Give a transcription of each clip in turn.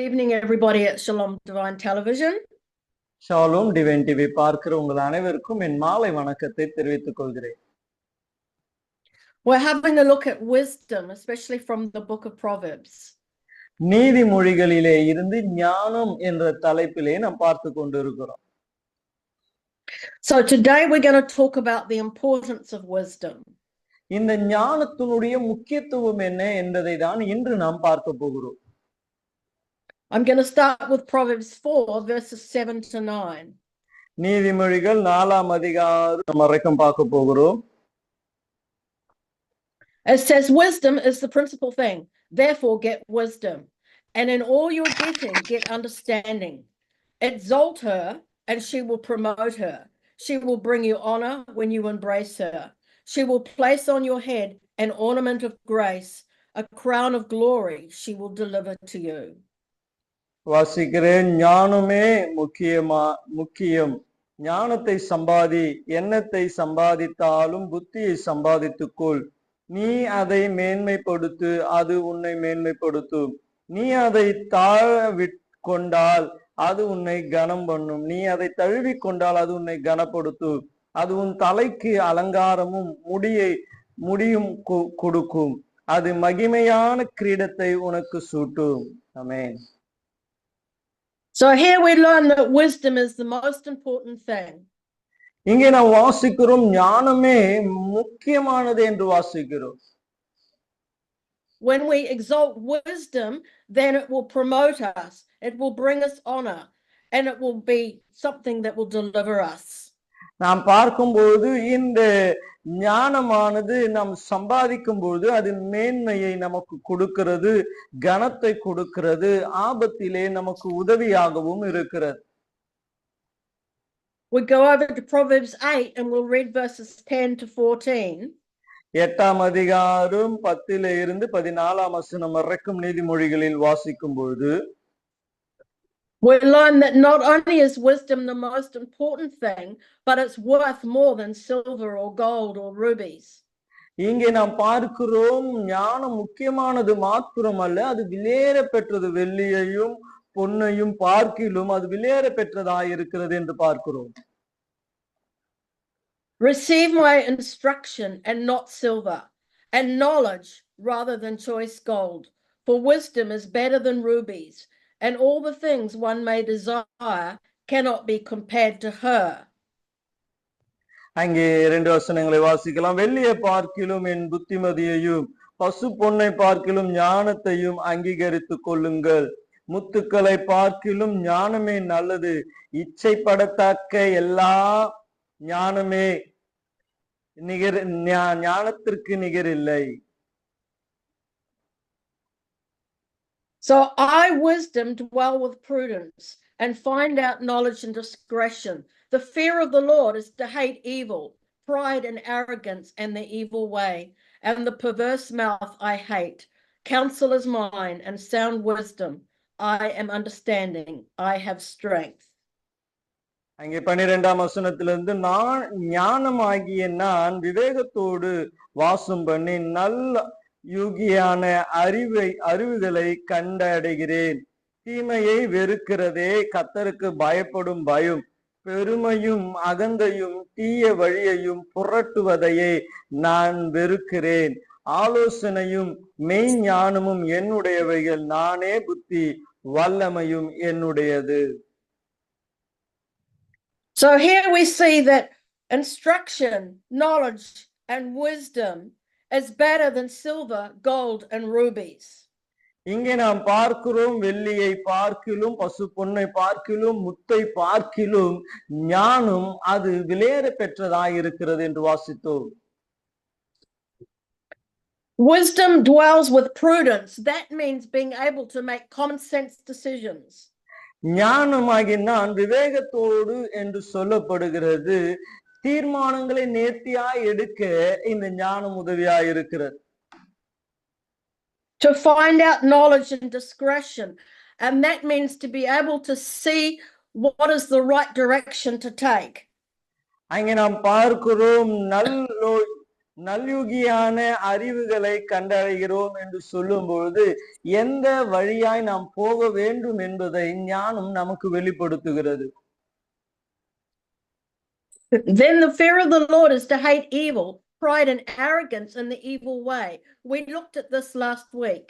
Good evening, everybody at Shalom Divine Television. Shalom divine TV பார்க்கிற உங்கள் அனைவருக்கும் என் மாலை வணக்கத்தை தெரிவித்துக் கொள்கிறேன். We're having a look at wisdom, especially from the book of Proverbs. நீதிமொழிகளிலே இருந்து ஞானம் என்ற தலைப்பிலே நாம் பார்த்து கொண்டிருக்கிறோம். So today we're going to talk about the importance of wisdom. இந்த ஞானத்தினுடைய முக்கியத்துவம் என்ன என்பதை தான் இன்று நாம் பார்க்க போகிறோம். I'm going to start with Proverbs 4 verses 7 to 9. நீதிமொழிகள் 4ஆம் அதிகாரம் வரைக்கும் பார்க்க போகிறோம். It says, wisdom is the principal thing, therefore get wisdom, and in all your getting get understanding. Exalt her, and she will promote her. She will bring you honor when you embrace her. She will place on your head an ornament of grace, a crown of glory she will deliver to you. வாசிக்கிறேன். ஞானமே முக்கியம். ஞானத்தை சம்பாதி, எண்ணத்தை சம்பாதித்தாலும் புத்தியை சம்பாதித்துக்கொள். நீ அதை மேன்மைப்படுத்து, அது உன்னை மேன்மைப்படுத்தும். நீ அதை தாழ்விக்கொண்டால் அது உன்னை கனம் பண்ணும். நீ அதை தழுவிக்கொண்டால் அது உன்னை கனப்படுத்தும். அது உன் தலைக்கு அலங்காரமும் முடியும் கொடுக்கும். அது மகிமையான கிரீடத்தை உனக்கு சூட்டும். ஆமென். So here we learn that wisdom is the most important thing. இங்கே நாம் வாசிக்கிறோம் ஞானமே முக்கியமானது என்று வாசிக்கிறோம். When we exalt wisdom, then it will promote us. It will bring us honor, and it will be something that will deliver us. நாம் பார்க்கும்போது இந்த ஞானமானது நாம் சம்பாதிக்கும் போது அது மேன்மையை நமக்கு கொடுக்கிறது, கனத்தை கொடுக்கிறது, ஆபத்திலே நமக்கு உதவியாகவும் இருக்கிறது. We go over to Proverbs 8 and we'll read verses 10 to 14. 8ஆம் அதிகாரம் 10 இருந்து 14ஆம் வசனம் வரைக்கும் நீதிமொழிகளில் வாசிக்கும் பொழுது we learn that not only is wisdom the most important thing, but it's worth more than silver or gold or rubies. இங்கே நாம் பார்க்கிறோம் ஞானம் முக்கியமானது மாத்திரமல்ல, அது விலையேற பெற்றது. வெள்ளியையும் பொன்னையும் பார்க்கிலும் அது விலையேற பெற்றதாய் இருக்கிறது என்று பார்க்கிறோம். Receive my instruction and not silver, and knowledge rather than choice gold, for wisdom is better than rubies, and all the things one may desire cannot be compared to her. அங்கே 2 வசனங்களை வாசிக்கலாம். வெள்ளியை பார்க்கிலும் என் புத்திமதியையும் பசு பொன்னை பார்க்கிலும் ஞானத்தையும் அங்கீகரித்துக் கொள்ளுங்கள். முத்துக்களை பார்க்கிலும் ஞானமே நல்லது. இச்சைப்படத்தக்க எல்லா ஞானமே ஞானத்திற்கு நிகரில்லை. So I, wisdom, dwell with prudence and find out knowledge and discretion. The fear of the Lord is to hate evil, pride and arrogance and the evil way, and the perverse mouth I hate. Counsel is mine and sound wisdom. I am understanding. I have strength. அங்கே 12ஆம் வசனத்திலிருந்து நான் ஞானமாகிய நான் விவேகத்தோடு வாசம் பண்ணி நல்ல யூகியான அறிவுகளை கண்டடைகிறேன். தீமையை வெறுக்கிறதே கர்த்தருக்கு பயப்படும் பயம். பெருமையும் அகந்தையும் தீய வழியையும் புரட்டுவதையே நான் வெறுக்கிறேன். ஆலோசனையும் மெய்ஞானமும் என்னுடையவைகள். நானே புத்தி வல்லமையும் என்னுடையது. So here we see that instruction, knowledge, and wisdom is better than silver, gold, and rubies. இங்கே நாம் பார்க்கிறோம் வெள்ளியை பார்க்கிலும் பசு பொன்னை பார்க்கிலும் முத்தை பார்க்கிலும் ஞானம் அது விலையேற பெற்றதாய் இருக்கிறது என்று வாசித்தோம். Wisdom dwells with prudence. That means being able to make common sense decisions. ஞானமாகி நான் விவேகத்தோடு என்று சொல்லப்படுகிறது. தீர்மானங்களை நேர்த்தியாய் எடுக்க இந்த ஞானம் உதவியாய் இருக்கிறது. To find out knowledge and discretion, and that means to be able to see what is the right direction to take. அங்கே நாம் பார்க்கிறோம் நல்யுகியான அறிவுகளை கண்டடைகிறோம் என்று சொல்லும் பொழுது எந்த வழியாய் நாம் போக வேண்டும் என்பதை ஞானம் நமக்கு வெளிப்படுத்துகிறது. Then the fear of the Lord is to hate evil, pride and arrogance in the evil way. We looked at this last week.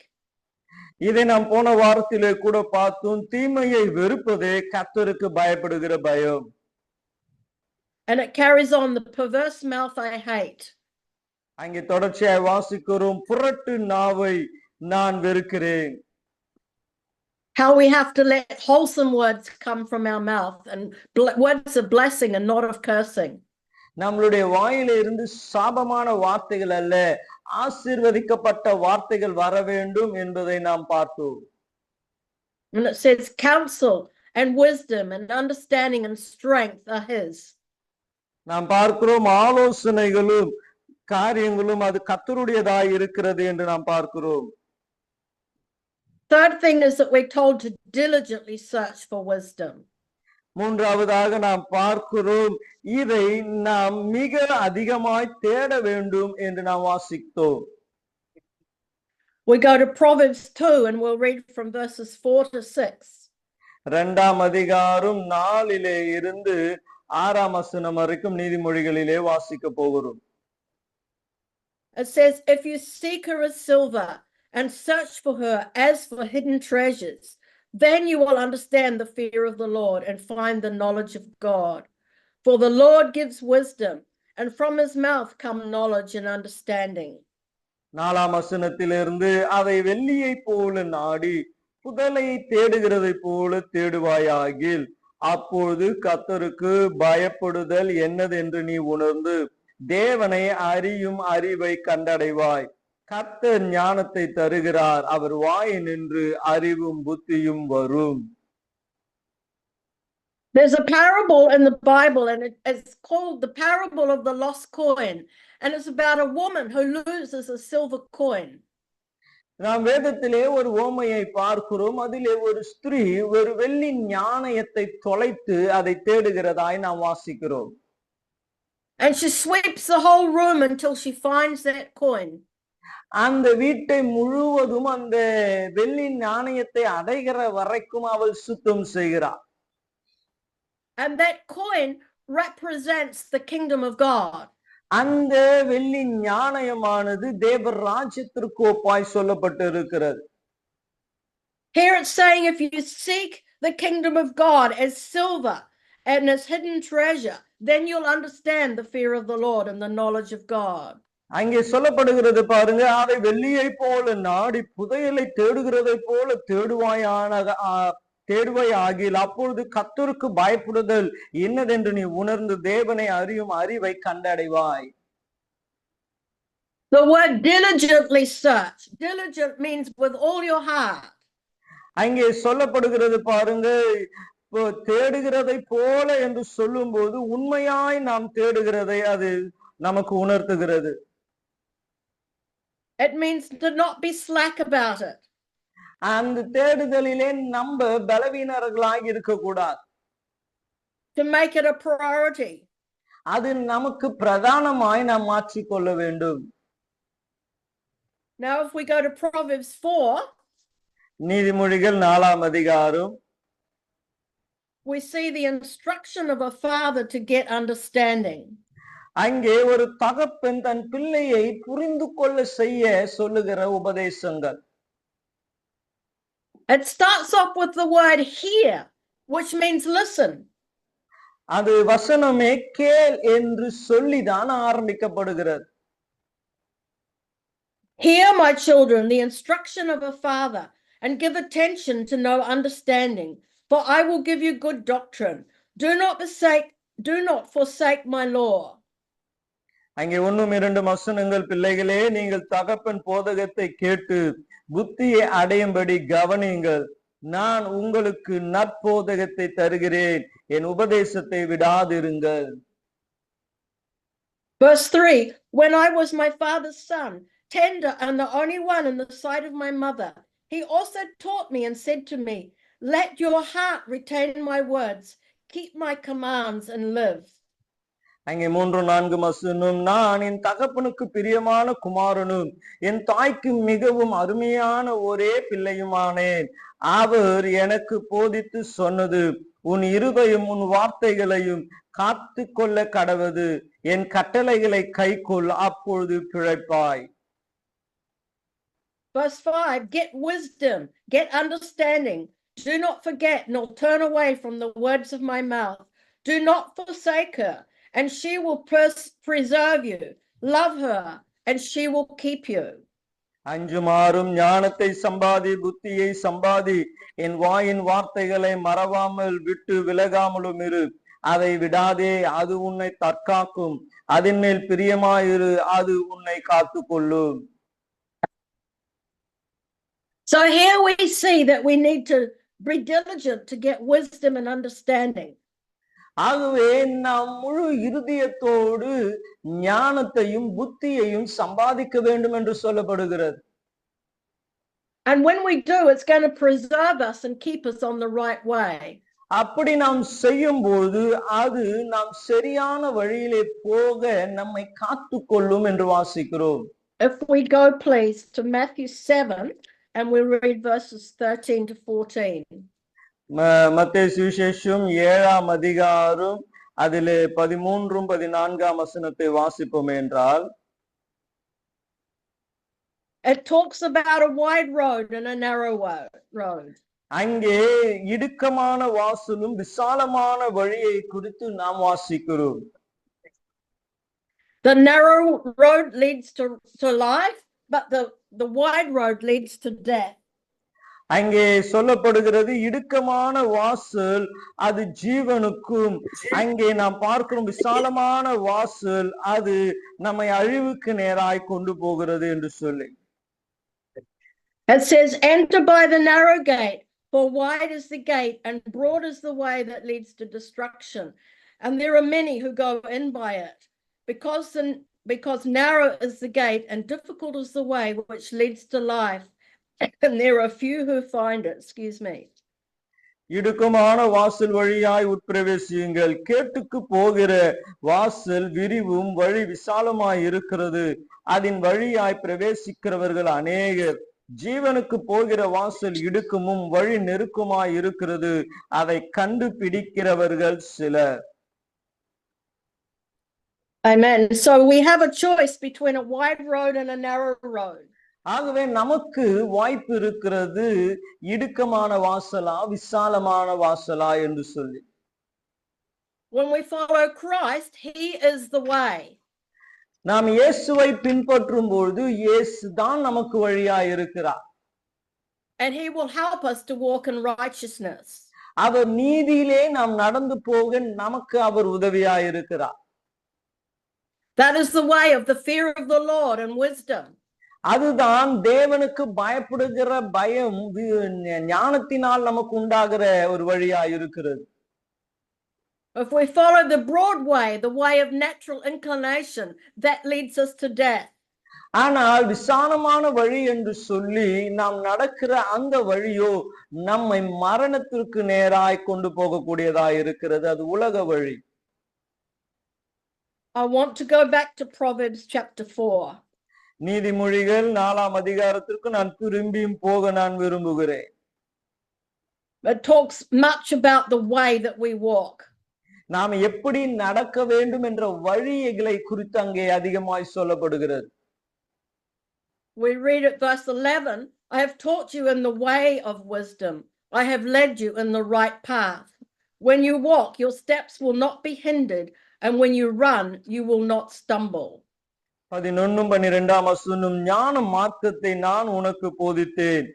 இதை நாம் போன வாரத்திலே கூட பார்த்தோம். தீமையை வெறுப்பதே கர்த்தருக்கு பயப்படுகிற பயம். And it carries on, the perverse mouth I hate. அங்கே தொடர்ச்சியாய் வாசிக்கிறோம், புரட்டு நாவை நான் வெறுக்கிறேன். How we have to let wholesome words come from our mouth and words of blessing and not of cursing. நம்மளுடைய வாயில இருந்து சாபமான வார்த்தைகள் அல்ல, ஆசீர்வதிக்கப்பட்ட வார்த்தைகள் வர வேண்டும் என்பதை நாம் பார்த்தோம். And it says counsel and wisdom and understanding and strength are his. நாம் பார்க்கிறோம், ஆலோசனைகளும் காரியங்களும் அது கர்த்தருடையதாய் இருக்கிறது என்று நாம் பார்க்கிறோம். Third thing is that we're told to diligently search for wisdom. மூன்றாவதாக நாம் பார்க்கிறோம், இதை நாம் மிக அதிகமாய் தேட வேண்டும் என்று நாம் வாசித்தோம். We go to Proverbs 2 and we'll read from verses 4 to 6. 2ஆம் அதிகாரம் 4 இருந்து 6ஆம் வசனம் வரைக்கும் நீதிமொழிகளிலே வாசிக்க போகிறோம். It says, if you seek her as silver and search for her as for hidden treasures, then you will understand the fear of the Lord and find the knowledge of God. For the Lord gives wisdom, and from his mouth come knowledge and understanding. 4ஆம் வசனத்திலிருந்து, அதை வெள்ளியை போல நாடி புதலை தேடுகிறதை போல தேடுவாயாகில் அப்பொழுது கர்த்தருக்கு பயப்படுதல் என்னதென்று நீ உணர்ந்து தேவனை அறியும் அறிவை கண்டடைவாய். கர்த்தர் ஞானத்தை தருகிறார், அவர் வாய் நின்று அறிவும் புத்தியும் வரும். There's a parable in the Bible, and it's called the parable of the lost coin, and it's about a woman who loses a silver coin. நாம் வேதத்திலே ஒரு ஓமையை பார்க்கிறோம். அதிலே ஒரு ஸ்திரீ ஒரு வெள்ளி நாணயத்தை தொலைத்து அதை தேடுகிறதாய் நாம் வாசிக்கிறோம். And she sweeps the whole room until she finds that coin. அந்த வீட்டை முழுவதும் அந்த வெள்ளி நாணயத்தை அடைகிற வரைக்கும் அவள் சுத்தம் செய்கிறாள். And that coin represents the kingdom of God. அந்த வெள்ளி ஞானயமானது தேவ ராஜ்யத்திற்கு ஒப்பாய் சொல்லப்பட்டு இருக்கிறது. Here it's saying, if you seek the kingdom of God as silver and as hidden treasure, then you'll understand the fear of the Lord and the knowledge of God. அங்கே சொல்லப்படுகிறது பாருங்க, அதை வெள்ளியை போல நாடி புதையலை தேடுகிறதை போல தேடுவாய் ஆகில் அப்பொழுது கர்த்தருக்கு பயப்படுதல் என்னதென்று நீ உணர்ந்து தேவனை அறியும் அறிவை கண்டடைவாய். The word diligently search. Diligent means with all your heart. அங்கே சொல்லப்படுகிறது பாருங்க, தேடுகிறதை போல என்று சொல்லும் போது உண்மையாய் நாம் தேடுகிறதை அது நமக்கு உணர்த்துகிறது. It means to not be slack about it. அந்த தேடுதலிலே நம்ம பலவீனர்களாக இருக்க கூடாது. To make it a priority. அது நமக்கு பிரதானமாய் நாம் மாற்றிக்கொள்ள வேண்டும். Now if we go to Proverbs 4, நீதிமொழிகள் 4ஆம் அதிகாரம், we see the instruction of a father to get understanding. அங்கே ஒரு தகப்பன் தன் பிள்ளையை புரிந்து கொள்ள செய்ய சொல்லுகிற உபதேசங்கள். It starts off with the word hear, which means listen. அது வசனமே கேள் என்று சொல்லிதான் ஆரம்பிக்கப்படுகிறது. Hear, my children, the instruction of a father, and give attention to know understanding, for I will give you good doctrine. Do not forsake my law. அங்கே 1-2 வசனங்கள், பிள்ளைகளே நீங்கள் தகப்பன் போதகத்தை கேட்டு புத்தியை அடையும்படி கவனியுங்கள். நான் உங்களுக்கு நற்போதகத்தை தருகிறேன், என் உபதேசத்தை விடாதிருங்கள். Verse 3, when I was my father's son, tender and the only one in the sight of my mother, he also taught me and said to me, let your heart retain my words, keep my commands and live. அங்கே 3-4 வசனம், நான் என் தகப்பனுக்கு பிரியமான குமாரனும் என் தாய்க்கு மிகவும் அருமையான ஒரே பிள்ளையுமானேன். அவர் எனக்கு போதித்து சொன்னது, உன் இருதயம் உன் வார்த்தைகளையும் காத்து கொள்ள கடவது, என் கட்டளைகளை கைக்கொள், அப்பொழுது பிழைப்பாய். Verse 5, get wisdom, get understanding. Do not forget nor turn away from the words of my mouth. Do not forsake her, and she will preserve you. Love her, and she will keep you. அஞ்சுமாறும் ஞானத்தை சம்பாதி, புத்தியை சம்பாதி, என் வாயின் வார்த்தைகளை மறவாமல் விட்டு விலகாமலும் இரு. அதை விடாதே, அது உன்னை தற்காக்கும். அதன் மேல் பிரியமாயிரு, அது உன்னை காத்து கொள்ளும். So here we see that we need to be diligent to get wisdom and understanding. ஆகவே நாம் முழு இருதயத்தோடு ஞானத்தையும் புத்தியையும் சம்பாதிக்க வேண்டும் என்று சொல்லப்படுகிறது. And when we do, it's going to preserve us and keep us on the right way. அப்படி நாம் செய்யும்போது அது நாம் சரியான வழியிலே போக நம்மை காத்துக்கொள்ளும் என்று வாசிக்கிறோம். If we go please to Matthew 7 and we read verses 13 to 14. மத்தேயு சுவிசேஷம் 7ஆம் அதிகாரம் அதிலே 13-14 வசனத்தை வாசிப்போம் என்றால், it talks about a wide road and a narrow road. அங்கே இடுக்கமான வாசலும் விசாலமான வழியை குறித்து நாம் வாசிக்கிறோம். The narrow road leads to life, but the wide road leads to death. அங்கே சொல்லப்படுகிறது இடுக்கமான வாசல் அது ஜீவனுக்கும், அங்கே நாம் பார்க்கிறோம் விசாலமான வாசல் அது நம்மை அழிவுக்கு நேராய் கொண்டு போகிறது என்று சொல்லி. It says, enter by the narrow gate, for wide is the gate and broad is the way that leads to destruction, and there are many who go in by it. Because narrow is the gate and difficult is the way which leads to life, and there are few who find it. Excuse me. இடுக்கமான வாசல் வழியாய் உட்பிரவேசியுங்கள், கேட்டுக்கு போகிற வாசல் விரிவும் வழி விசாலமாய் இருக்கிறது, அதன் வழியாய் பிரவேசிக்கிறவர்கள் அநேகர். ஜீவனுக்கு போகிற வாசல் இடுக்கமும் வழி நெருக்கமாய் இருக்கிறது, அதை கண்டுபிடிக்கிறவர்கள் சிலர். Amen. So we have a choice between a wide road and a narrow road. ஆகவே நமக்கு வாய்ப்பு இருக்கிறது இடுக்கமான வாசலா விசாலமான வாசலா என்று சொல்லி. When we follow Christ, he is the way. நாம் இயேசுவை பின்பற்றும் பொழுது இயேசு தான் நமக்கு வழியாய் இருக்கிறார். And he will help us to walk in righteousness. அவர் நீதியிலே நாம் நடந்து போக நமக்கு அவர் உதவியாய் இருக்கிறார். That is the way of the fear of the Lord and wisdom. அதுதான் தேவனுக்கு பயப்படுகிற பயம் ஞானத்தினால் நமக்கு உண்டாகிற ஒரு வழியாய் இருக்கிறது. If we follow the broad way, the way of natural inclination, that leads us to death. ஆனால் விசாலமான வழி என்று சொல்லி நாம் நடக்கிற அந்த வழியோ நம்மை மரணத்திற்கு நேராய் கொண்டு போகக்கூடியதாய் இருக்கிறது. அது உலக வழி. I want to go back to Proverbs chapter 4. நீதிமொழிகள் 4ஆம் அதிகாரத்திற்கு நான் திரும்பியும் போக நான் விரும்புகிறேன். It talks much about the way that we walk. நாம் எப்படி நடக்க வேண்டும் என்ற வழிகளை குறித்து அங்கே அதிகமாய் சொல்லப்படுகிறது. We read at verse 11, I have taught you in the way of wisdom. I have led you in the right path. When you walk, your steps will not be hindered, and when you run, you will not stumble. 11-12 வசனம், ஞான மார்க்கத்தை நான் உனக்கு போதித்தேன்,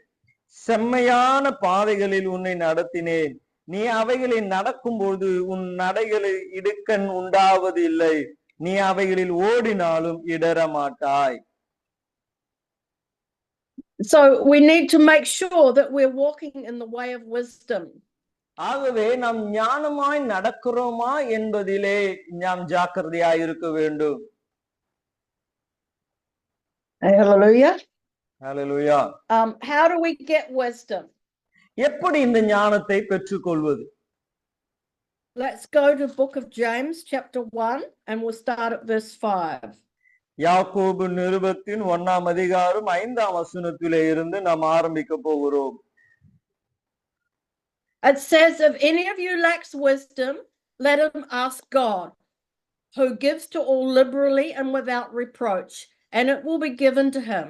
செம்மையான பாதைகளில் உன்னை நடத்தினேன், நீ அவைகளில் நடக்கும்போது உன் நடைகளில் இடுக்கண் உண்டாவது இல்லை, நீ அவைகளில் ஓடினாலும் இடற மாட்டாய். So we need to make sure that we're walking in the way of wisdom. ஆகவே நாம் ஞானமாய் நடக்கிறோமா என்பதிலே நாம் ஜாக்கிரதையாய் இருக்க வேண்டும். Hallelujah. Hallelujah. How do we get wisdom? எப்படி இந்த ஞானத்தை பெற்றுக்கொள்வது? Let's go to book of James, chapter 1, and we'll start at verse 5. யாக்கோபு நிருபத்தின் 1ஆம் அதிகாரம் 5ஆம் வசனத்திலே இருந்து நாம் ஆரம்பிக்க போகிறோம். It says, if any of you lacks wisdom, let him ask God, who gives to all liberally and without reproach, and it will be given to him.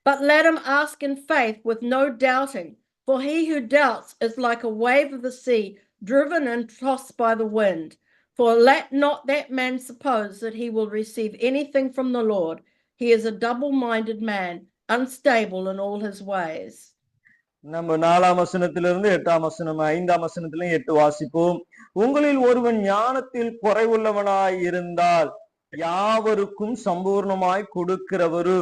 But let him ask in faith with no doubting, for he who doubts is like a wave of the sea, driven and tossed by the wind. For let not that man suppose that he will receive anything from the Lord. He is a double-minded man, unstable in all his ways. நம்ம 4ஆம் வசனத்திலிருந்து 8ஆம் வசனம் 5ஆம் வசனத்திலும் 8 வாசிப்போம். உங்களில் ஒருவன் ஞானத்தில் குறைவுள்ளவனாய் இருந்தால் யாவருக்கும் சம்பூர்ணமாய் கொடுக்கிறவரு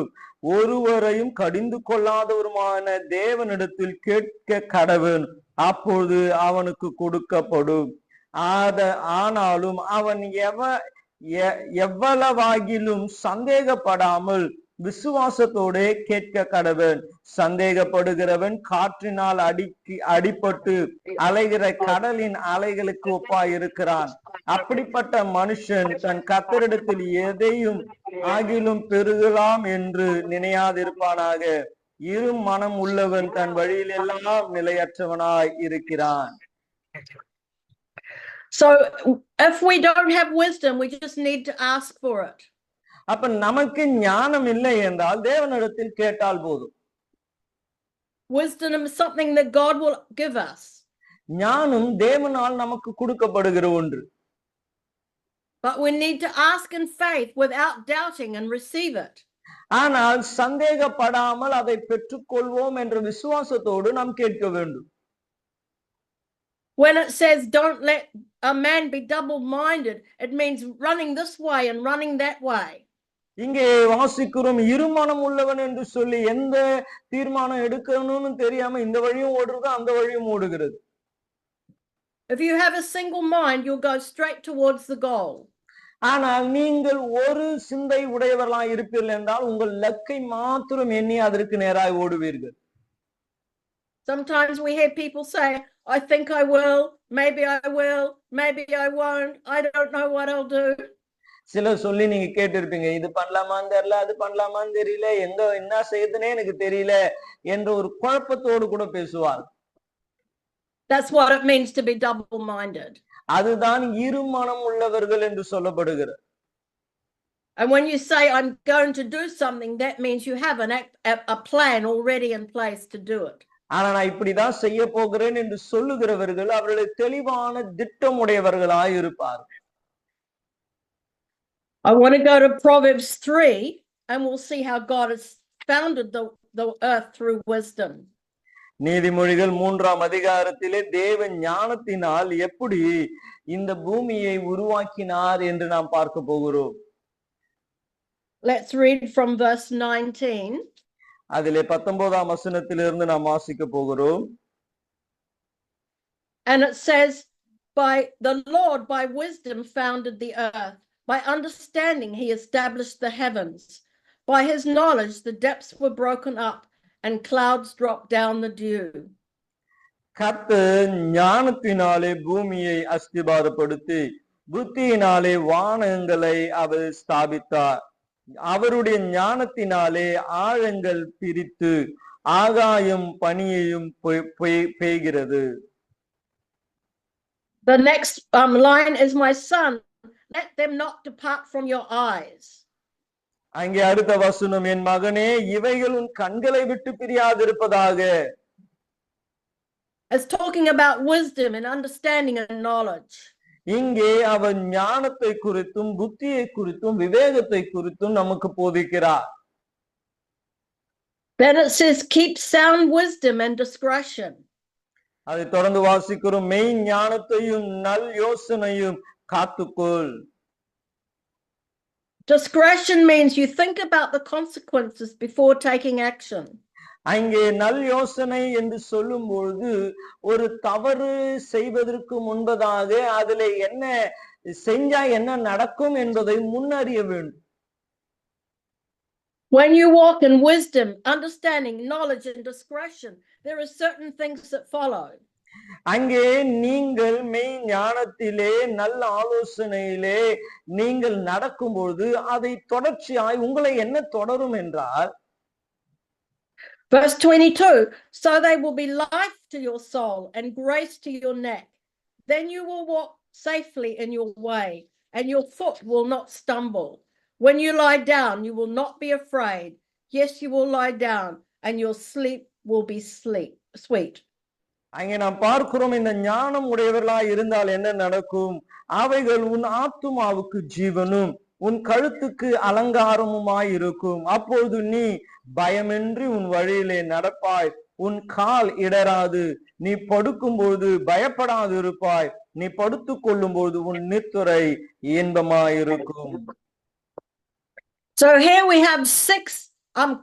ஒருவரையும் கடிந்து கொள்ளாதவருமான தேவனிடத்தில் கேட்க கடவன், அப்பொழுது அவனுக்கு கொடுக்கப்படும். ஆனாலும் அவன் எவ்வளவாகிலும் சந்தேகப்படாமல் விசுவாசத்தோட கேட்க கடவன். சந்தேகப்படுகிறவன் காற்றினால் அடிபட்டு அலைகிற கடலின் அலைகளுக்கு ஒப்பாய் இருக்கிறான். அப்படிப்பட்ட மனுஷன் தன் கர்த்தரிடத்தில் எதையும் ஆகிலும் பெருகலாம் என்று நினையாதிருப்பானாக. இரு மனம் உள்ளவன் தன் வழியிலெல்லாம் நிலையற்றவனாய் இருக்கிறான். So if we don't have wisdom, we just need to ask for it. அப்ப நமக்கு ஞானம் இல்லை என்றால் தேவனிடத்தில் கேட்டால் போதும். Wisdom is something that God will give us. ஞானம் தேவனால் நமக்கு கொடுக்கப்படுகிற ஒன்று. But we need to ask in faith without doubting and receive it. ஆனால் சந்தேகப்படாமல் அதை பெற்றுக்கொள்வோம் என்ற விசுவாசத்தோடு நாம் கேட்க வேண்டும். When it says don't let a man be double-minded, it means running this way and running that way. இங்கே வாசிக்கிறோம் இருமனம் உள்ளவன் என்று சொல்லி எந்த தீர்மானம் எடுக்கணும்னு தெரியாம இந்த வழியும் ஓடுறது அந்த வழியும் ஓடுகிறது. If you have a single mind, you'll go straight towards the goal. ஆனால் நீங்கள் ஒரு சிந்தை உடையவர்களாய் இருப்பீர்கள் என்றால் உங்கள் லக்கை மாத்திரம் எண்ணி அதற்கு நேராய் ஓடுவீர்கள். Sometimes we hear people say, I think I will, maybe I won't, I don't know what I'll do. சிலர் சொல்லி நீங்க கேட்டிருப்பீங்க, இது பண்ணலாமான்னு தெரியல, அது பண்ணலாமான்னு தெரியல, எங்க என்ன செய்யுதுன்னே எனக்கு தெரியல என்ற ஒரு குழப்பத்தோடு கூட பேசுவார். That's what it means to be double-minded. அதுதான் இருமனம் உள்ளவர்கள் என்று சொல்லப்படுகிறது. And when you say I'm going to do something, that means you have a plan already in place to do it. ஆனா நான் இப்படிதான் செய்ய போகிறேன் என்று சொல்லுகிறவர்கள் அவர்களுடைய தெளிவான திட்டம் உடையவர்களாய் இருப்பார். I want to go to Proverbs 3 and we'll see how God has founded the earth through wisdom. நீதிமொழிகள் 3ஆம் அதிகாரத்திலே தேவன் ஞானத்தினால் எப்படி இந்த பூமியை உருவாக்கினார் என்று நாம் பார்க்க போகிறோம். Let's read from verse 19. அதிலே 19ஆம் வசனத்திலிருந்து நாம் வாசிக்க போகிறோம். And it says, by the Lord by wisdom founded the earth, by understanding he established the heavens, by his knowledge the depths were broken up and clouds dropped down the dew. கர்த்தர் ஞானத்தினாலே பூமியை அஸ்திபாரப்படுத்தி புத்தியினாலே வானங்களை அவர் ஸ்தாபித்தார். அவருடைய ஞானத்தினாலே ஆழங்கள் பிரித்து ஆகாயம் பனியையும் பெய்கிறது. The next line is, my son, let them not depart from your eyes. அங்கே அடுத்த வசனம், என் மகனே இவைகள் உன் கண்களை விட்டு பிரியாதிருப்பதாக. It's talking about wisdom and understanding and knowledge. இங்கே அவர் ஞானத்தை குறித்தும் புத்தியை குறித்தும் விவேகத்தை குறித்தும் நமக்கு போதிக்கிறார். Then it says keep sound wisdom and discretion. அதை தொடர்ந்து வாசிக்கிறோம், மெய் ஞானத்தையும் நல் யோசனையும் காத்துக்கொள். Discretion means you think about the consequences before taking action. அங்கே நல் யோசனை என்று சொல்லும் பொழுது ஒரு தவறு செய்வதற்கு முன்பதாக அதுல என்ன செஞ்சா என்ன நடக்கும் என்பதை முன்னறிய வேண்டும். When you walk in wisdom, understanding, knowledge and discretion, there are certain things that follow. அங்கே நீங்கள் மெய் ஞானத்திலே நல்ல ஆலோசனையிலே நீங்கள் நடக்கும்போது அதை தொடர்ச்சியாய் உங்களை என்ன தொடரும் என்றால் Verse 22, so they will be life to your soul and grace to your neck. Then you will walk safely in your way, and your foot will not stumble. When you lie down, you will not be afraid. Yes, you will lie down, and your sleep will be sweet. அங்கே நாம் பார்க்கிறோம், இந்த ஞானம் உடையவர்களாய் இருந்தால் என்ன நடக்கும்? அவைகள் உன் ஆத்துமாவுக்கு ஜீவனும் உன் கழுத்துக்கு அலங்காரமுமாய் இருக்கும். அப்பொழுது நீ பயமின்றி உன் வழியிலே நடப்பாய், உன் கால் இடராது. நீ படுக்கும்போது பயப்படாது இருப்பாய், நீ படுத்துக் கொள்ளும்போது உன் நித்திரை இன்பமாயிருக்கும். So here we have 6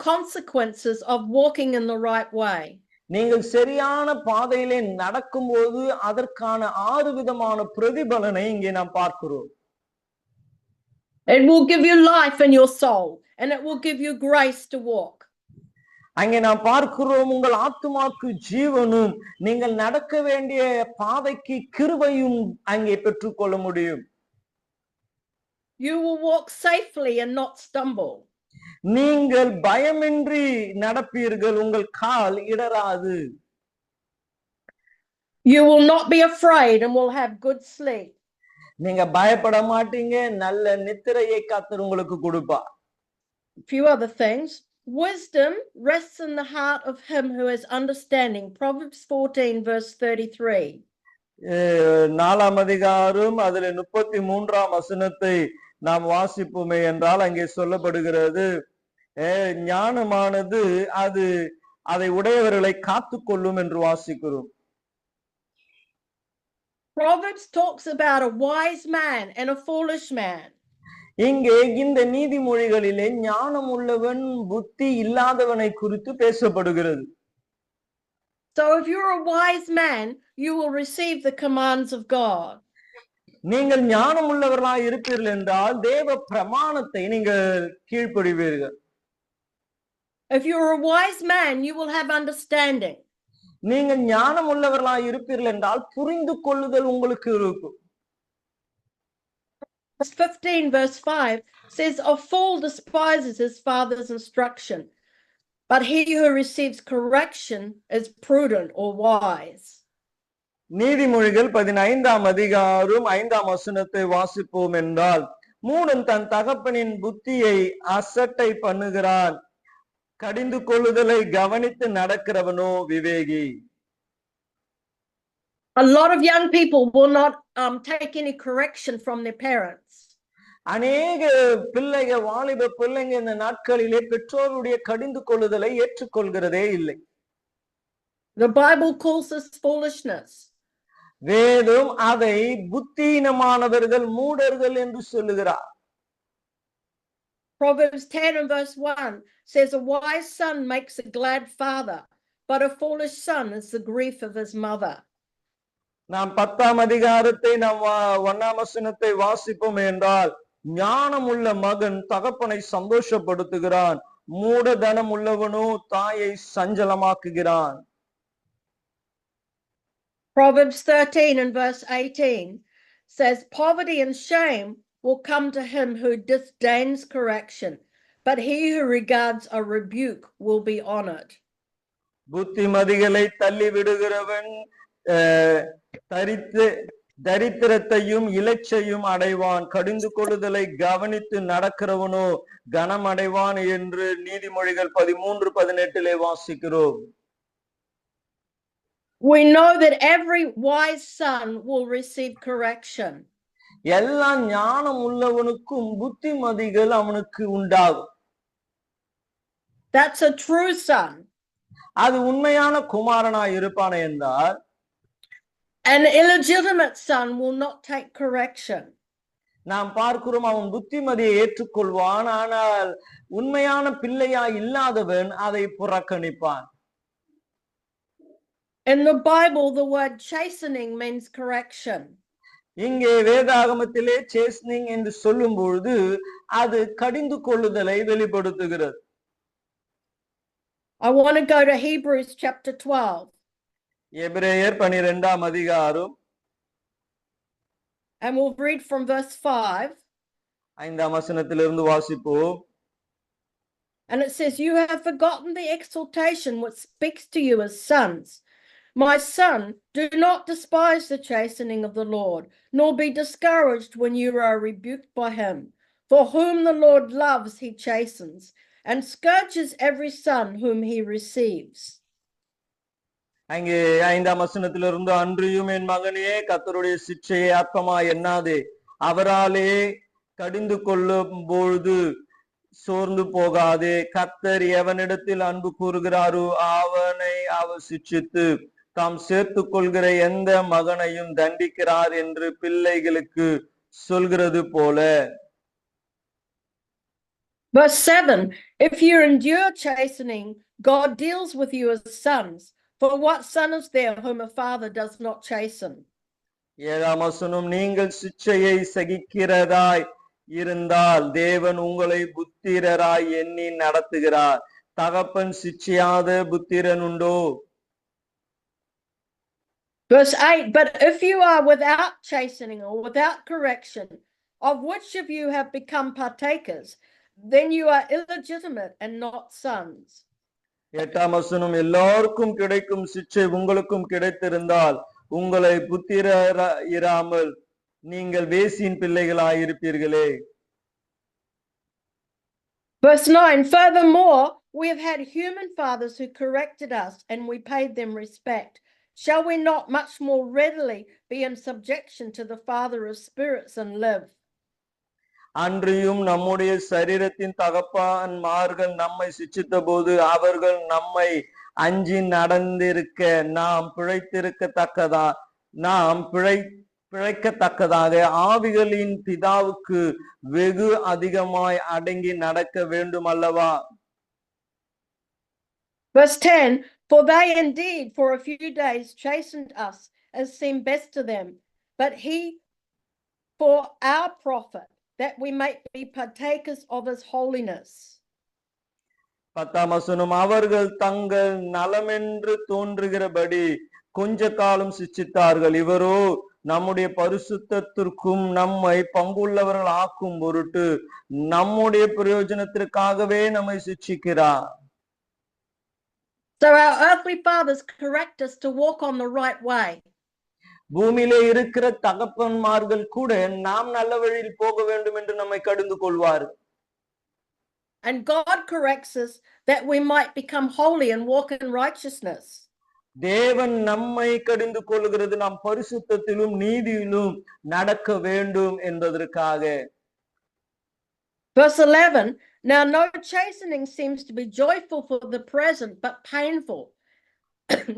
consequences of walking in the right way. நீங்கள் சரியான பாதையிலே நடக்கும்போது அதற்கான 6 விதமான பிரதிபலனை இங்கே நாம் பார்க்கிறோம். It will give you life in your soul, and it will give you grace to walk. அங்கே நாம் பார்க்கிறோம், உங்கள் ஆத்துமாக்கு ஜீவனும் நீங்கள் நடக்க வேண்டிய பாதைக்கு கிருபையும் அங்கே பெற்றுக்கொள்ள முடியும். You will walk safely and not stumble. நீங்கள் பயமின்றி நடப்பீர்கள், உங்கள் கால் இடராது. You will not be afraid and will have good sleep. நீங்க பயப்பட மாட்டீங்க, நல்ல நித்திரையை கர்த்தர் உங்களுக்கு கொடுப்பார். Few other things. Wisdom rests in the heart of him who has understanding. Proverbs 14 verse 33. 4ஆம் அதிகாரம் அதிலே 33ஆம் வசனத்தை நாம் வாசிப்போமே என்றால் அங்கே சொல்லப்படுகிறது, ஞானமானது அது அதை உடையவர்களை காத்துக்கொள்ளும் என்று வாசிக்கிறோம். Proverbs talks about a wise man and a foolish man. இங்கே இந்த நீதிமொழிகளிலே ஞானம் உள்ளவன் புத்தி இல்லாதவனை குறித்து பேசப்படுகிறது. So if you're a wise man, you will receive the commands of God. நீங்கள் ஞானம் உள்ளவர்களாய் இருப்பீர்கள் என்றால் தேவ பிரமாணத்தை நீங்கள் கீழ்ப்படிவீர்கள். If you're a wise man, you will have understanding. நீங்கள் ஞானம் உள்ளவர்களாய் இருப்பீர்கள் என்றால் புரிந்து கொள்ளுதல் உங்களுக்கு இருக்கும். 15 verse 5 says, a fool despises his father's instruction, but he who receives correction is prudent or wise. நீதிமொழிகள் 15ஆம் அதிகாரம் 5ஆம் வசனத்தை வாசிப்போம் என்றால், மூடன் தன் தகப்பனின் புத்தியை அசட்டை பண்ணுகிறான், கடிந்து கொள்ளுதலை கவனித்து நடக்கிறவனோ விவேகி. A lot of young people will not take any correction from their parents. அநேக பிள்ளைகள், வாலிப பிள்ளைங்க இந்த நாட்களிலே பெற்றோருடைய கடிந்து கொள்ளுதலை ஏற்றுக்கொள்கிறதே இல்லை. The Bible calls this foolishness. வேதம் அதை புத்தீனமானவர்கள், மூடர்கள் என்று சொல்லுகிறார். Proverbs 10 and verse 1 says, a wise son makes a glad father, but a foolish son is the grief of his mother. நாம் 10ஆம் அதிகாரத்தை நாம் 1ஆம் வசனத்தை வாசிப்போம் என்றால், ஞானம் உள்ள மகன் தகப்பனை சந்தோஷப்படுத்துகிறான், மூடதனம் உள்ளவனோ தாயை சஞ்சலமாக்குகிறான். Proverbs 13 and verse 18 says, poverty and shame will come to him who disdains correction, but he who regards a rebuke will be honored. புத்திமதிகளை தள்ளி விடுகிறவன் தரித்திரத்தையும் இலச்சையும் அடைவான், கடிந்து கொள்ளுதலை கவனித்து நடக்கிறவனோ கனம் அடைவான் என்று நீதிமொழிகள் 13:18 வாசிக்கிறோம். We know that every wise son will receive correction. எல்லா ஞானம் உள்ளவனுக்கும் புத்திமதிகள் அவனுக்கு உண்டாகும். That's a true son. அது உண்மையான குமாரனாய் இருப்பானே என்றால், an illegitimate son will not take correction. நாம் பார்க்கிறோம், அவன் புத்திமதியை ஏற்றுக்கொள்வான், ஆனால் உண்மையான பிள்ளையாய் இல்லாதவன் அதை புறக்கணிப்பான். In the Bible, the word chastening means correction. இங்கே வேதாகமத்திலே chastening என்று சொல்லும் பொழுது அது கடிந்து கொள்ளுதலை வெளிப்படுத்துகிறது. I want to go to Hebrews chapter 12. எபிரேயர் 12ஆம் அதிகாரம் and we'll read from verse 5. 5ஆம் வசனத்திலிருந்து வாசிப்போம். And it says, "You have forgotten the exhortation which speaks to you as sons. My son, do not despise the chastening of the Lord, nor be discouraged when you are rebuked by him. For whom the Lord loves, he chastens, and scourges every son whom he receives." அங்கே 5ஆம் வசனத்திலிருந்து, அன்றியும் என் மகனே, கர்த்தருடைய சிட்சையை அற்பமாய் எண்ணாதே, அவராலே கடிந்து கொள்ளும் பொழுது சோர்ந்து போகாதே. கர்த்தர் எவனிடத்தில் அன்பு கூறுகிறாரோ அவனை அவர் சிட்சித்து தாம் சேர்த்துக் கொள்கிற எந்த மகனையும் தண்டிக்கிறார் என்று பிள்ளைகளுக்கு சொல்கிறது போல. Verse 7, "If you endure chastening, God deals with you as sons. For what son is there whom a father does not chasten?" 7ஆம் வசனம், நீங்கள் சிட்சையை சகிக்கிறதாய் இருந்தால் தேவன் உங்களை புத்திரராய் எண்ணி நடத்துகிறார். தகப்பன் சிட்சையாத புத்திரன் உண்டோ? Verse 8, "But if you are without chastening or without correction, of which of you have become partakers, then you are illegitimate and not sons." 8ஆம் வசனம், எல்லாருக்கும் கிடைக்கும் சிட்சை உங்களுக்கும் கிடைத்திருந்தால் உங்களை புத்திரராயிராமல் நீங்கள் வேசியின் பிள்ளைகளாயிருப்பீர்களே. Verse 9, "Furthermore, we have had human fathers who corrected us, and we paid them respect. Shall we not much more readily be in subjection to the Father of spirits and live?" அன்றியும் நம்முடைய சரீரத்தின் தகப்பன்மார்கள் நம்மை சிட்சித்த போது அவர்கள் நம்மை அஞ்சி நடந்திருக்க நாம் பிழைக்கத்தக்கதாக ஆவிகளின் பிதாவுக்கு வெகு அதிகமாய் அடங்கி நடக்க வேண்டும் அல்லவா? Verse 10, "For they indeed for a few days chastened us as seemed best to them, but he for our profit, that we might be partakers of his holiness." 10ஆம் வசனம், அவர்கள் தங்கள் நலமென்று தோன்றுகிறபடி கொஞ்ச காலம் சிட்சித்தார்கள். இவரோ நம்முடைய பரிசுத்தத்திற்கும் நம்மை பங்குள்ளவர்கள் ஆக்கும் பொருட்டு நம்முடைய பிரயோஜனத்திற்காகவே நம்மை சிட்சிக்கிறார். So our earthly fathers correct us to walk on the right way. பூமியிலே இருக்கிற தகப்பன்மார்கள் கூட நாம் நல்ல வழியில் போக வேண்டும் என்று நம்மை கடிந்து கொள்வார். And God corrects us that we might become holy and walk in righteousness. தேவன் நம்மை கடிந்து கொள்கிறது நாம் பரிசுத்தத்திலும் நீதியிலும் நடக்க வேண்டும் என்பதற்காக. Verse 11, "Now no chastening seems to be joyful for the present, but painful.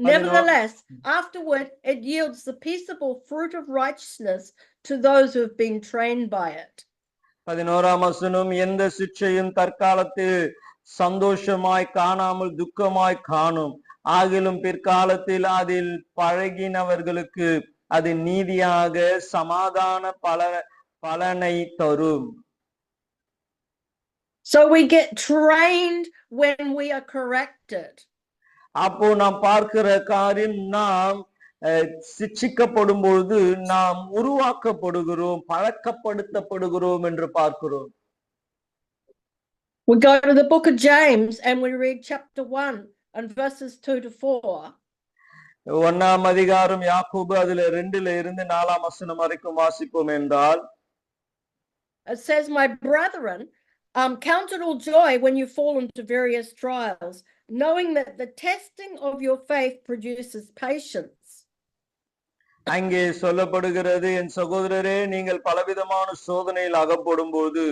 Nevertheless, afterward it yields the peaceable fruit of righteousness to those who have been trained by it." 11ஆம் வசனம், எந்த சிட்சையும் தற்காலத்தில் சந்தோஷமாய் காணாமல் துக்கமாய் காணும், ஆகிலும் பிற்காலத்தில் அதில் பழகினவர்களுக்கு அது நீதியாக சமாதான பலனை தரும். So we get trained when we are corrected. அப்போ நாம் பார்க்கிற காரியம், நாம் சிட்சிக்கப்படும் பொழுது நாம் உருவாக்கப்படுகிறோம், பழக்கப்படுத்தப்படுகிறோம் என்று பார்க்கிறோம். We go to the book of James and we read chapter 1 and verses 2 to 4. 1ஆம் அதிகாரம் யாக்கோபு அதுல 2ல இருந்து 4ஆம் வசனம் வரைக்கும் வாசிப்போம் என்றால், It says, "My brethren, count it all joy when you fall into various trials, knowing that the testing of your faith produces patience." அங்கே சொல்லப்படுகிறது, என் சகோதரரே, நீங்கள் பலவிதமான சோதனையில் அகப்படும் போது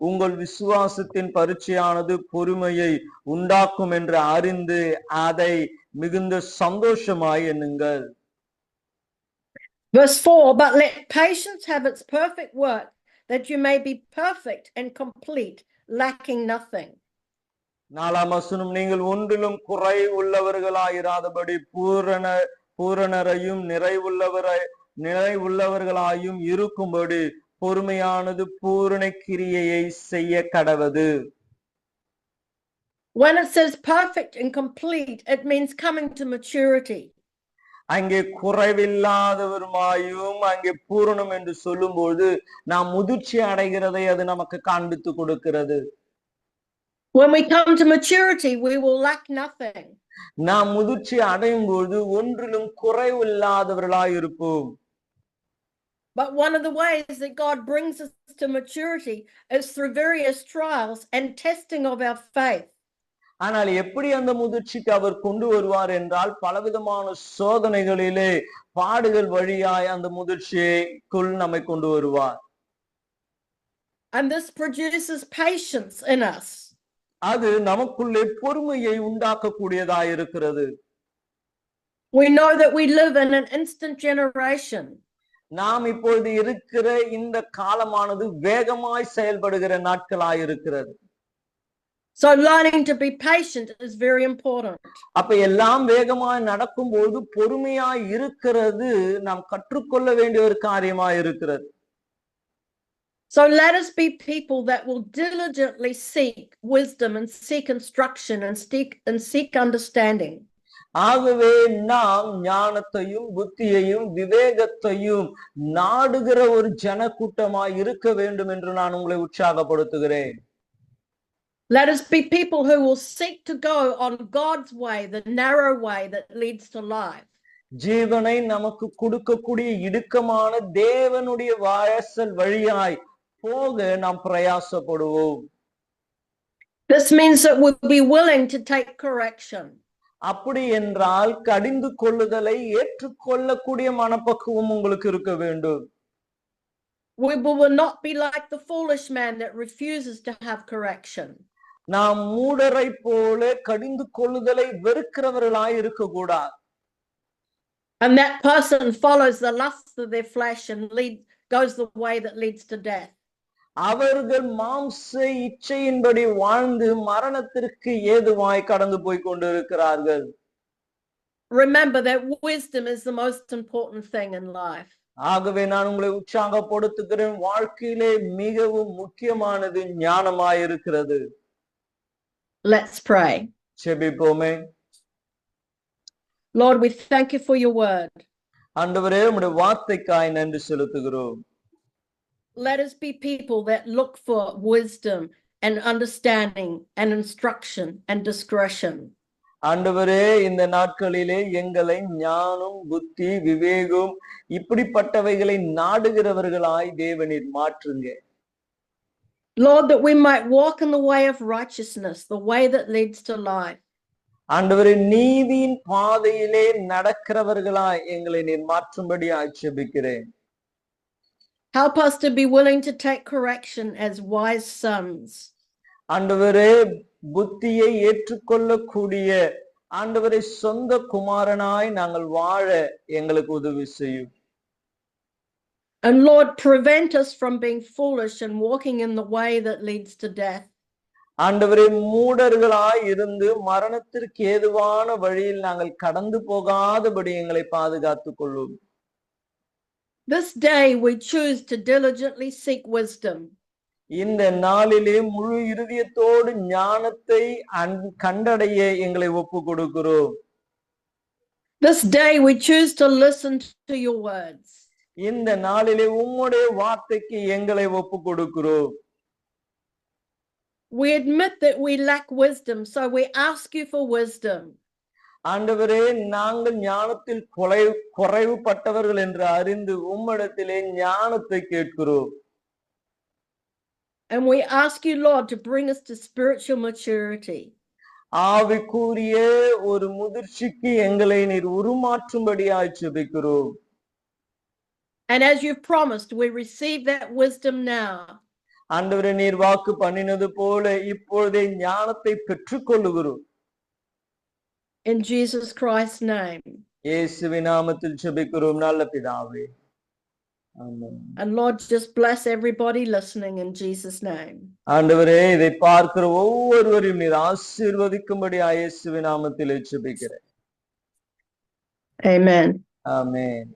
உங்கள் விசுவாசத்தின் பரீட்சையானது பொறுமையை உண்டாக்கும் என்று அறிந்து அதை மிகுந்த சந்தோஷமாய் எண்ணுங்கள். Verse 4, "But let patience have its perfect work, that you may be perfect and complete, lacking nothing." 4ஆம் வசனம், நீங்கள் ஒன்றிலும் குறை உள்ளவர்களாயிராதபடி பூரணரையும் நிறைவுள்ளவர்களாயும் இருக்கும்படி பொறுமையானது பூரண கிரியையை செய்ய கடவது. When it says perfect and complete, it means coming to maturity. அங்கே குறைவில்லாதவருமாயும் அங்கே பூரணம் என்று சொல்லும்போது நாம் முதிர்ச்சி அடைகிறதை அது நமக்கு காண்பித்து கொடுக்கிறது. When we come to maturity, we will lack nothing. நாம் முதிர்ச்சி அடையும் போது ஒன்றிலும் குறைவில்லாதவர்களாய் இருப்போம். But one of the ways that God brings us to maturity is through various trials and testing of our faith. ஆனால் எப்படி அந்த முதிர்ச்சிக்கு அவர் கொண்டு வருவார் என்றால் பலவிதமான சோதனைகளிலே பாடுகள் வழியாய் அந்த முதிர்ச்சிக்குள் நம்மை கொண்டு வருவார். And this produces patience in us. அது நமக்குள்ளே பொறுமையை உண்டாக்கக்கூடியதாய் இருக்கிறது. We know that we live in an instant generation. நாம் இப்பொழுது இருக்கிற இந்த காலமானது வேகமாய் செயல்படுகிற நாட்களாய் இருக்கிறது. So learning to be patient is very important. அப்ப எல்லாம் வேகமாய் நடக்கும்போது பொறுமையாய் இருக்கிறது நாம் கற்றுக்கொள்ள வேண்டிய ஒரு காரியமாய் இருக்கிறது. So let us be people that will diligently seek wisdom and seek instruction and seek understanding. ஆகவே நாம் ஞானத்தையும் புத்தியையும் விவேகத்தையும் நாடுகிற ஒரு ஜனக்கூட்டமாய் இருக்க வேண்டும் என்று நான் உங்களை உற்சாகப்படுத்துகிறேன். Let us be people who will seek to go on God's way, the narrow way that leads to life. ஜீவனை நமக்கு கொடுக்கக்கூடிய இடுக்கமான தேவனுடைய வாசல் வழியாய் போக நாம் பிரயாசப்படுவோம். This means that we'll be willing to take correction. அப்படி என்றால் கடிந்து கொள்ளுதலை ஏற்றுக்கொள்ளக்கூடிய மனப்பக்குவம் உங்களுக்கு இருக்க வேண்டும். We will not be like the foolish man that refuses to have correction. நாம் மூடரை போல கடிந்து கொள்ளுதலை வெறுக்கிறவர்களாய் இருக்கக்கூடாது. And that person follows the lusts of their flesh and goes the way that leads to death. அவர்கள் மாம்ச இச்சையின்படி வாழ்ந்து மரணத்திற்கு ஏதுவாய் கடந்து போய் கொண்டிருக்கிறார்கள். Remember that wisdom is the most important thing in life. ஆகவே நான் உங்களை உற்சாகப்படுத்துகிறேன், வாழ்க்கையிலே மிகவும் முக்கியமானது ஞானமாய் இருக்கிறது. Let's pray. ஜெபிப்போமே. Lord, we thank you for your word. ஆண்டவரே, உம்முடைய வார்த்தைக்காய் நன்றி செலுத்துகிறோம். Let us be people that look for wisdom and understanding and instruction and discretion. ஆண்டவரே, இந்த நாட்களிலே எங்களை ஞானம், புத்தி, விவேகம் இப்படிப்பட்டவைகளை நாடுகிறவர்களாய் தேவனீர் மாற்றுங்க. Lord, that we might walk in the way of righteousness, the way that leads to life. ஆண்டவரே, நீதியின் பாதையிலே நடக்கிறவர்களாய் எங்களை நீர் மாற்றும்படியாய் ஜெபிக்கிறேன். Help us to be willing to take correction as wise sons. ஆண்டவரே, புத்தியை ஏற்றுக்கொள்ளக்கூடிய ஆண்டவரே சொந்த குமாரனாய் நாங்கள் வாழ எங்களுக்கு உதவி செய்யும். And Lord, prevent us from being foolish and walking in the way that leads to death. ஆண்டவரே, மூடர்களாய் இருந்து மரணத்திற்கு ஏதுவான வழியில் நாங்கள் கடந்து போகாதபடி எங்களை பாதுகாத்துக் கொள்ளும். This day we choose to diligently seek wisdom. இந்த நாளிலே முழு இருதயத்தோடு ஞானத்தை கண்டடைய எங்களை ஒப்பு கொடுக்கிறோம். This day we choose to listen to your words. இந்த நாளிலே உம்முடைய வார்த்தைக்கு எங்களை ஒப்பு கொடுக்கிறோம். We admit that we lack wisdom, so we ask you for wisdom. ஆண்டவரே, நாங்கள் ஞானத்தில் குறைவுபட்டவர்கள் என்று அறிந்து உம்மிடத்திலே ஞானத்தை கேட்கிறோம். And we ask you, Lord, to bring us to spiritual maturity. ஆவிக்குரிய ஒரு முதிர்ச்சிக்கு எங்களை நீர் உருமாற்றும்படியாய் ஜெபிக்கிறோம். And as you've promised, we receive that wisdom now. ஆண்டவரே, நீர் வாக்கு பண்ணினது போல இப்பொழுதே ஞானத்தை பெற்றுக்கொள்ளுகிறோம். In Jesus Christ's name. இயேசுவின் நாமத்தில் ஜெபிக்கிறோம் நல்ல பிதாவே. ஆமென். And Lord, just bless everybody listening in Jesus' name. ஆண்டவரே, இதை பார்க்கிற ஒவ்வொருவரையும் நீர் ஆசீர்வதிக்கும்படி இயேசுவின் நாமத்தில் ஜெபிக்கிறேன். Amen. ஆமென்.